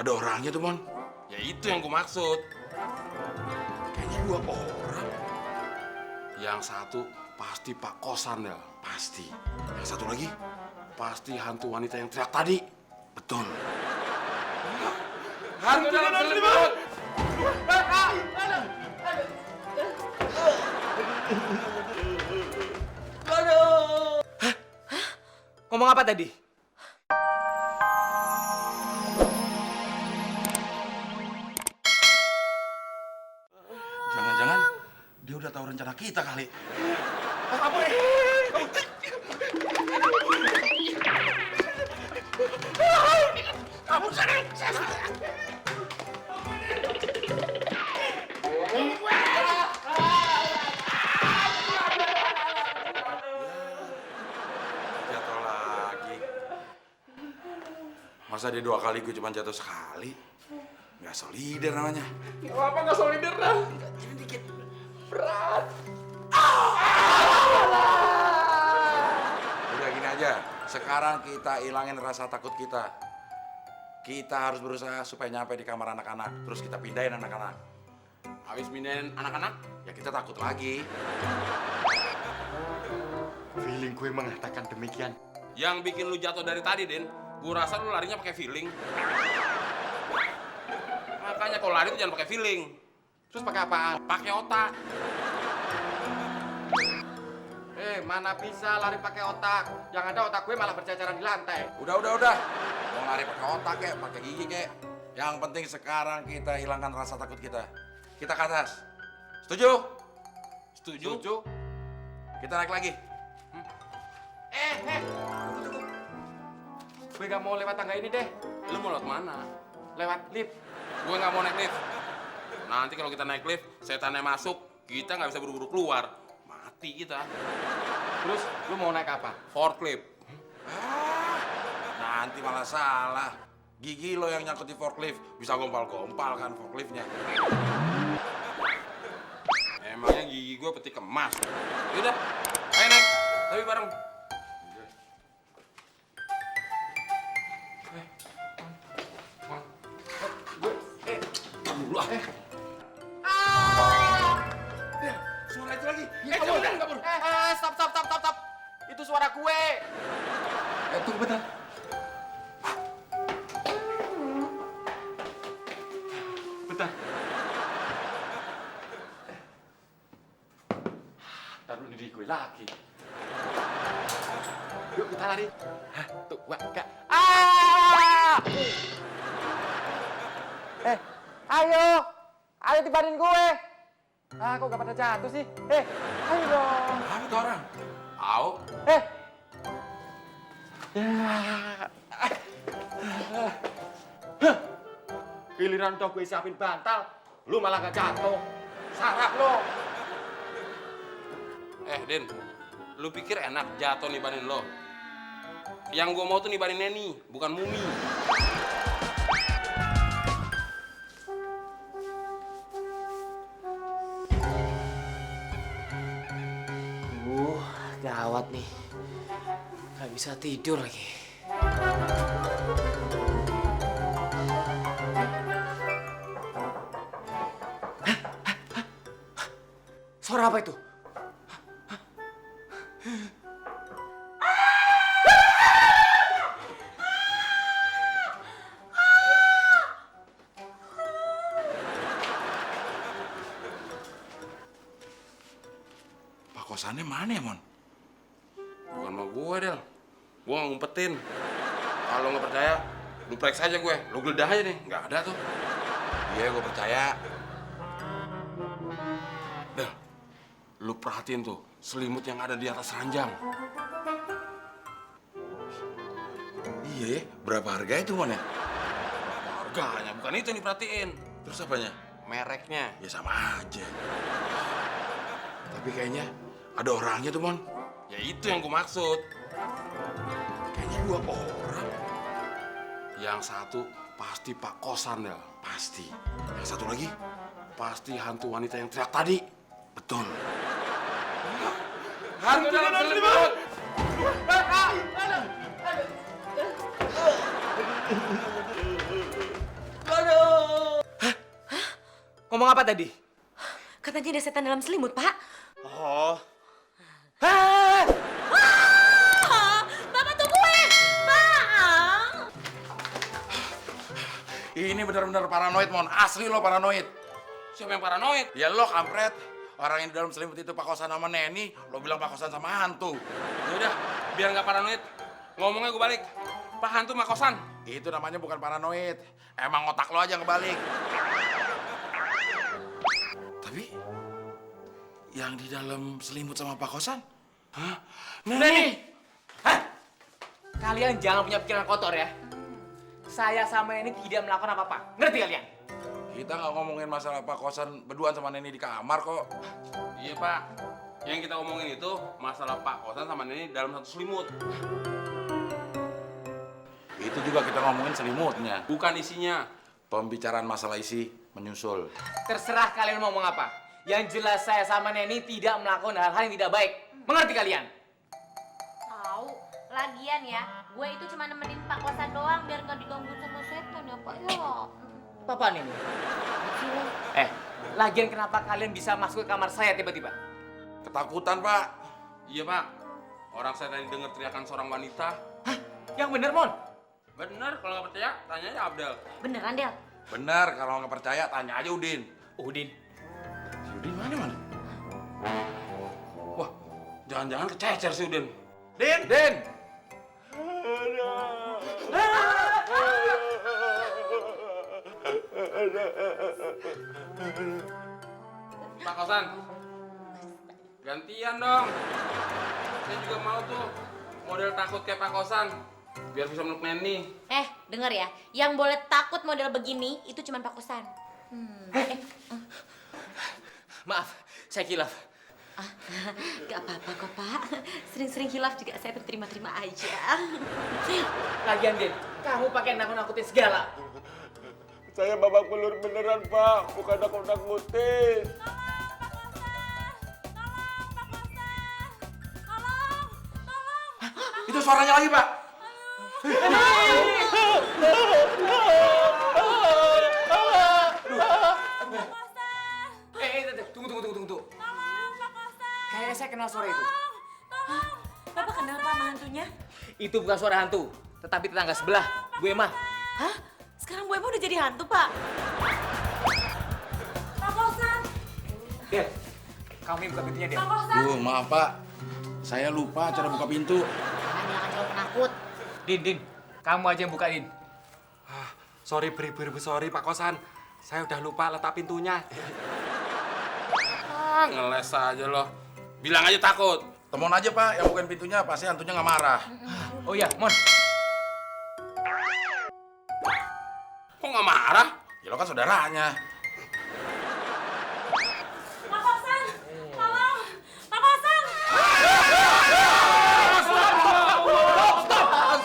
ada orangnya tuh, Mon. Ya itu yang gue maksud. Kayaknya 2 orang. Yang satu pasti Pak Kosan ya. Pasti. Yang satu lagi pasti hantu wanita yang teriak tadi. Betul. Hantu dalam selimut. Ngomong apa tadi? Jangan-jangan dia udah tahu rencana kita kali. Kamu sana. Jatuh lagi. Masa dia 2 kali, gue cuma jatuh sekali? Nggak solider namanya. Kenapa nggak solider dah? Udah gini aja, sekarang kita ilangin rasa takut kita. Kita harus berusaha supaya nyampe di kamar anak-anak, terus kita pindahin anak-anak. Habis pindahin anak-anak, Ya kita takut lagi. Feeling gue mengatakan demikian. yang bikin lu jatuh dari tadi, Den, gua rasa lu larinya pakai feeling. Makanya kalau lari tuh jangan pakai feeling. Terus pakai apaan? Pakai otak. Mana bisa lari pakai otak? Yang ada otak gue malah berceceran di lantai. Udah. Mau lari pakai otak kek, pakai gigi kek. Yang penting sekarang kita hilangkan rasa takut kita. Kita ke atas. Setuju? Setuju? Kita naik lagi. Tunggu. Gue gak mau lewat tangga ini deh. Lu mau lewat mana? Lewat lift. Gue nggak mau naik lift. Nanti kalau kita naik lift, setannya masuk, kita nggak bisa buru-buru keluar. Mati kita. Terus lu mau naik apa? Forklift. Nanti malah salah. Gigi lo yang nyangkut di forklift. Bisa gompal-gompal kan forkliftnya. Emangnya gigi gue peti kemas. Yaudah, ayo naik. Tapi bareng. Suara itu lagi. Kabur. Stop. Itu suara gue. Tunggu bentar. Bentar. Taruh diri gue lagi. Yuk kita lari. Tuh, Kak. Ayo tibarin gue. Kok gak pada jatuh sih? Ayo dong. Apa tuh orang? Tahu? Giliran udah gue siapin bantal, lu malah gak jatuh. Sarap lo. Den, lu pikir enak jatuh nibarin lo? Yang gua mau tuh nibarin Neni, bukan Mumi. Gawat nih. Gak bisa tidur lagi. Suara apa itu? Pak kosannya mana ya, Mon? Bukan sama gue, Del. Gue nggak ngumpetin. Kalau nggak percaya, lu periksa aja gue. Lu geledah aja nih. Nggak ada tuh. Iya, gue percaya. Del, lu perhatiin tuh selimut yang ada di atas ranjang. Iya, berapa harga itu, Mon ya? Harganya, bukan itu yang diperhatiin. Terus apanya? Mereknya. Ya sama aja. Tapi kayaknya ada orangnya tuh, Mon. Ya itu yang gue maksud. Kayaknya 2 orang. Yang satu pasti Pak Kosan ya. Pasti. Yang satu lagi? Pasti hantu wanita yang teriak tadi. Betul. Hantu dalam selimut. Ngomong apa tadi? Katanya ada setan dalam selimut, Pak. Oh. Hah! Ah, Bapak tunggu Pak. Ini benar-benar paranoid, Mon. Asli lo paranoid. Siapa yang paranoid? Ya lo kampret. Orang yang di dalam selimut itu Pak Kosan sama Neni, lo bilang Pak Kosan sama hantu. Ya udah, biar nggak paranoid. Ngomongnya gue balik. Pak hantu mah kosan. Itu namanya bukan paranoid. Emang otak lo aja ngebalik. Tapi yang di dalam selimut sama Pak Kosan? Hah? Neni! Hah? Kalian jangan punya pikiran kotor ya. Saya sama ini tidak melakukan apa-apa. Ngerti kalian? Kita nggak ngomongin masalah Pak Kosan berduaan sama Neni di kamar kok. Iya Pak. Yang kita omongin itu masalah Pak kosan sama Neni dalam satu selimut. Itu juga kita ngomongin selimutnya. Bukan isinya. Pembicaraan masalah isi menyusul. Terserah kalian mau ngomong apa. Yang jelas saya sama Neni tidak melakukan hal-hal yang tidak baik. Mengerti kalian? Tahu, lagian ya, gue itu cuma nemenin Pak Kosan doang biar nggak diganggu sama setan ya Pak ya. Papa Neni. Lagian kenapa kalian bisa masuk ke kamar saya tiba-tiba? Ketakutan, Pak. Iya Pak. Orang saya tadi dengar teriakan seorang wanita. Hah? Yang bener, Mon? Bener, kalau nggak percaya, tanya aja Abdel. Beneran Del? Bener, kalau nggak percaya tanya aja Udin. Udin. Si Udin mana? Wah, jangan-jangan kececer si Udin. Din! Din! Pak kosan, gantian dong. Saya juga mau tuh model takut kayak Pak kosan, biar bisa meluk Neni. Denger ya, yang boleh takut model begini itu cuma Pak Kosan. Maaf, saya kilaf. Gak apa-apa kok Pak, sering-sering hilaf juga saya terima-terima aja. Lagian, Din, kamu pakai nakut-nakutin segala. Saya babak belur beneran, Pak. Bukan nakut-nakutin. Itu suaranya lagi, Pak. Tunggu. Kayaknya saya kenal suara itu. Bapak kenal Pak sama hantunya? Itu bukan suara hantu, tetapi tetangga sebelah, Bu Emma. Hah? Sekarang Bu Emma udah jadi hantu Pak? Pak Kosan! Del, kamu yang buka pintunya, Del. Pak Kosan! Maaf, Pak. Saya lupa cara buka pintu. Jangan jauh penakut. Din, kamu aja yang buka, Din. Sorry, sorry, Pak Kosan. Saya udah lupa letak pintunya. Ngeles aja loh. Bilang aja takut. Telepon aja, Pak, yang bukain pintunya. Pasti hantunya nggak marah. Oh iya, Mon. Kok nggak marah? Ya lo kan saudaranya. Pak Kosan! Tolong! Pak Kosan!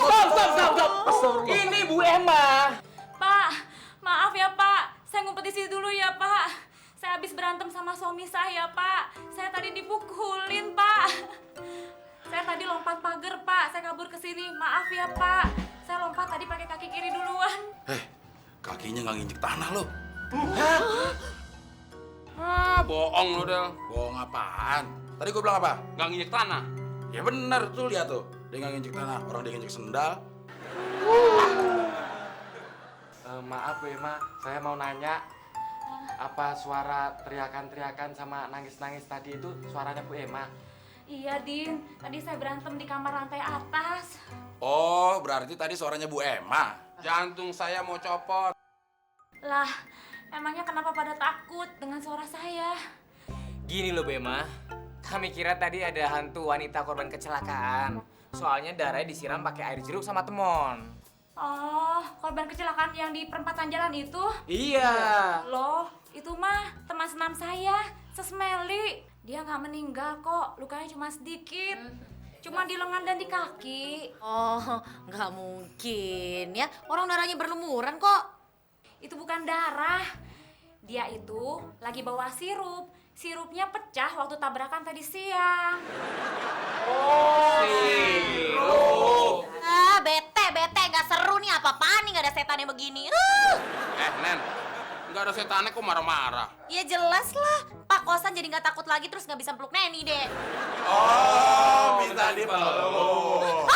Stop. Ini Bu Emma. Pak, maaf ya Pak. Saya ngumpet di sini dulu ya Pak. Saya habis berantem sama suami saya Pak. Saya tadi dipukulin Pak. Saya tadi lompat pagar Pak. Saya kabur ke sini. Maaf ya Pak. Saya lompat tadi pakai kaki kiri duluan. Kakinya nggak nginjek tanah lo. Bohong lo Del. Bohong apaan? Tadi gue bilang apa? Nggak nginjek tanah. Ya bener tuh, lihat tuh. Dia nggak nginjek tanah, orang dia nginjek sendal. Maaf, Bu Emma. Saya mau nanya. Apa suara teriakan-teriakan sama nangis-nangis tadi itu suaranya Bu Emma? Iya Din, tadi saya berantem di kamar lantai atas. Oh, berarti tadi suaranya Bu Emma. Jantung saya mau copot. Lah, emangnya kenapa pada takut dengan suara saya? Gini loh, Bu Emma. Kami kira tadi ada hantu wanita korban kecelakaan. Soalnya darahnya disiram pakai air jeruk sama temon. Oh, korban kecelakaan yang di perempatan jalan itu? Iya. Loh, itu mah teman senam saya, Sesmeli. Dia nggak meninggal kok, lukanya cuma sedikit. Cuma di lengan dan di kaki. Oh, nggak mungkin ya. Orang darahnya berlumuran kok. Itu bukan darah. Dia itu lagi bawa sirup. Sirupnya pecah waktu tabrakan tadi siang. Bete, nggak seru nih, apa-apaan nih, nggak ada setannya begini. Nen, nggak Kagak ada setannya kok marah-marah. Ya jelas lah, Pak kosan jadi nggak takut lagi terus nggak bisa peluk Neni deh. Oh, minta dipeluk.